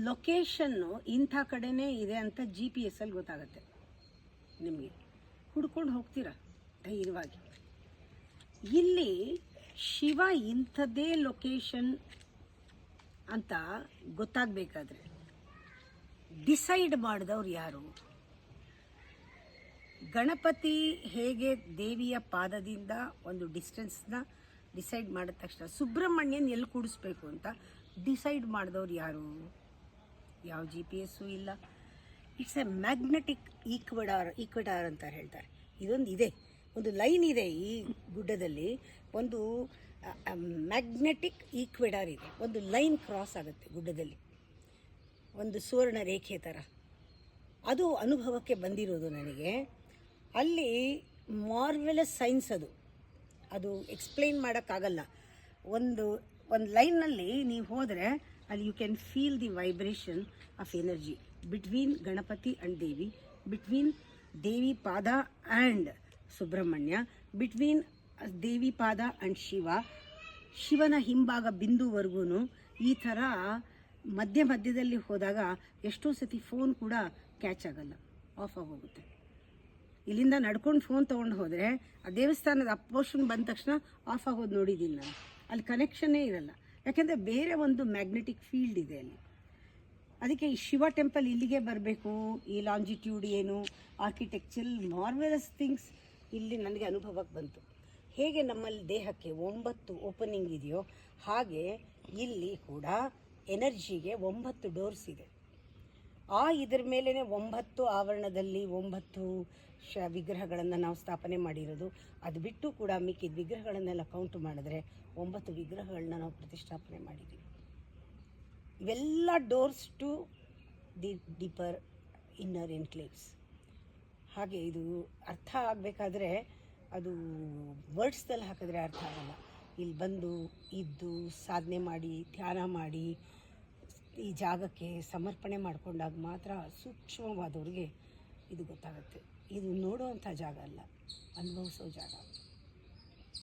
Location ಇಂಥ ಕಡೆನೇ ಇದೆ ಅಂತ GPS ಅಲ್ಲಿ ಗೊತ್ತಾಗುತ್ತೆ ನಿಮಗೆ. ಹುಡ್ಕೊಂಡು ಹೋಗ್ತೀರಾ ಧೈರ್ಯವಾಗಿ. ಇಲ್ಲಿ ಶಿವ ಇಂಥದ್ದೇ ಲೊಕೇಶನ್ ಅಂತ ಗೊತ್ತಾಗಬೇಕಾದ್ರೆ ಡಿಸೈಡ್ ಮಾಡಿದವ್ರು ಯಾರು? ಗಣಪತಿ ಹೇಗೆ ದೇವಿಯ ಪಾದದಿಂದ ಒಂದು ಡಿಸ್ಟೆನ್ಸ್ನ ಡಿಸೈಡ್ ಮಾಡಿದ ತಕ್ಷಣ ಸುಬ್ರಹ್ಮಣ್ಯನ್ ಎಲ್ಲಿ ಕೂಡಿಸ್ಬೇಕು ಅಂತ ಡಿಸೈಡ್ ಮಾಡಿದವ್ರು ಯಾರು? ಯಾವ GPS ಇಲ್ಲ. ಇಟ್ಸ್ ಎ ಮ್ಯಾಗ್ನೆಟಿಕ್ ಈಕ್ವೆಡಾರ್ ಅಂತ ಹೇಳ್ತಾರೆ. ಇದೊಂದು ಇದೆ, ಒಂದು ಲೈನ್ ಇದೆ ಈ ಗುಡ್ಡದಲ್ಲಿ, ಒಂದು ಮ್ಯಾಗ್ನೆಟಿಕ್ ಈಕ್ವೆಡಾರ್ ಇದೆ. ಒಂದು ಲೈನ್ ಕ್ರಾಸ್ ಆಗುತ್ತೆ ಗುಡ್ಡದಲ್ಲಿ, ಒಂದು ಸುವರ್ಣ ರೇಖೆ ಥರ. ಅದು ಅನುಭವಕ್ಕೆ ಬಂದಿರೋದು ನನಗೆ. ಅಲ್ಲಿ ಮಾರ್ವೆಲಸ್ ಸೈನ್ಸ್ ಅದು ಎಕ್ಸ್ಪ್ಲೈನ್ ಮಾಡೋಕ್ಕಾಗಲ್ಲ. ಒಂದು ಲೈನ್ನಲ್ಲಿ ನೀವು ಹೋದರೆ ಅಲ್ಲಿ you can feel the vibration of energy between Ganapati and Devi, between Devi ಪಾದ ಆ್ಯಂಡ್ ಸುಬ್ರಹ್ಮಣ್ಯ, ಬಿಟ್ವೀನ್ ದೇವಿ ಪಾದ ಆ್ಯಂಡ್ ಶಿವನ ಹಿಂಭಾಗ ಬಿಂದುವರೆಗೂ ಈ ಥರ ಮಧ್ಯದಲ್ಲಿ ಹೋದಾಗ ಎಷ್ಟೋ ಸತಿ ಫೋನ್ ಕೂಡ ಕ್ಯಾಚ್ ಆಗಲ್ಲ, ಆಫ್ ಆಗೋಗುತ್ತೆ. ಇಲ್ಲಿಂದ ನಡ್ಕೊಂಡು ಫೋನ್ ತೊಗೊಂಡು ಹೋದರೆ ಆ ದೇವಸ್ಥಾನದ ಅಪೋರ್ಷನ್ ಬಂದ ತಕ್ಷಣ ಆಫ್ ಆಗೋದು ನೋಡಿದ್ದೀನಿ ನಾನು. ಅಲ್ಲಿ ಕನೆಕ್ಷನ್ನೇ ಇರಲ್ಲ, ಯಾಕೆಂದರೆ ಬೇರೆ ಒಂದು ಮ್ಯಾಗ್ನೆಟಿಕ್ ಫೀಲ್ಡ್ ಇದೆ ಅಲ್ಲಿ. ಅದಕ್ಕೆ ಈ ಶಿವ ಟೆಂಪಲ್ ಇಲ್ಲಿಗೆ ಬರಬೇಕು. ಈ ಲಾಂಜಿಟ್ಯೂಡ್ ಏನು, ಆರ್ಕಿಟೆಕ್ಚರ್, ಮಾರ್ವೆಲಸ್ ಥಿಂಗ್ಸ್ ಇಲ್ಲಿ ನನಗೆ ಅನುಭವಕ್ಕೆ ಬಂತು. ಹೇಗೆ ನಮ್ಮಲ್ಲಿ ದೇಹಕ್ಕೆ 9 ಓಪನಿಂಗ್ ಇದೆಯೋ ಹಾಗೆ ಇಲ್ಲಿ ಕೂಡ ಎನರ್ಜಿಗೆ 9 ಡೋರ್ಸ್ ಇದೆ. ಇದರ ಮೇಲೇ 9 ಆವರಣದಲ್ಲಿ 9 ವಿಗ್ರಹಗಳನ್ನು ನಾವು ಸ್ಥಾಪನೆ ಮಾಡಿರೋದು. ಅದು ಬಿಟ್ಟು ಕೂಡ ಮಿಕ್ಕಿದ ವಿಗ್ರಹಗಳನ್ನೆಲ್ಲ ಕೌಂಟ್ ಮಾಡಿದ್ರೆ 9 ವಿಗ್ರಹಗಳನ್ನ ನಾವು ಪ್ರತಿಷ್ಠಾಪನೆ ಮಾಡಿದ್ದೀವಿ. ಇವೆಲ್ಲ doors to the deeper inner enclaves. ಹಾಗೆ ಇದು ಅರ್ಥ ಆಗಬೇಕಾದ್ರೆ ಅದು ವರ್ಡ್ಸ್ದಲ್ಲಿ ಹಾಕಿದ್ರೆ ಅರ್ಥ ಆಗಲ್ಲ. ಇಲ್ಲಿ ಬಂದು ಇದ್ದು ಸಾಧನೆ ಮಾಡಿ ಧ್ಯಾನ ಮಾಡಿ ಈ ಜಾಗಕ್ಕೆ ಸಮರ್ಪಣೆ ಮಾಡಿಕೊಂಡಾಗ ಮಾತ್ರ ಸೂಕ್ಷ್ಮವಾದವ್ರಿಗೆ ಇದು ಗೊತ್ತಾಗುತ್ತೆ. ಇದು ನೋಡುವಂಥ ಜಾಗ ಅಲ್ಲ, ಅನುಭವಿಸೋ ಜಾಗ.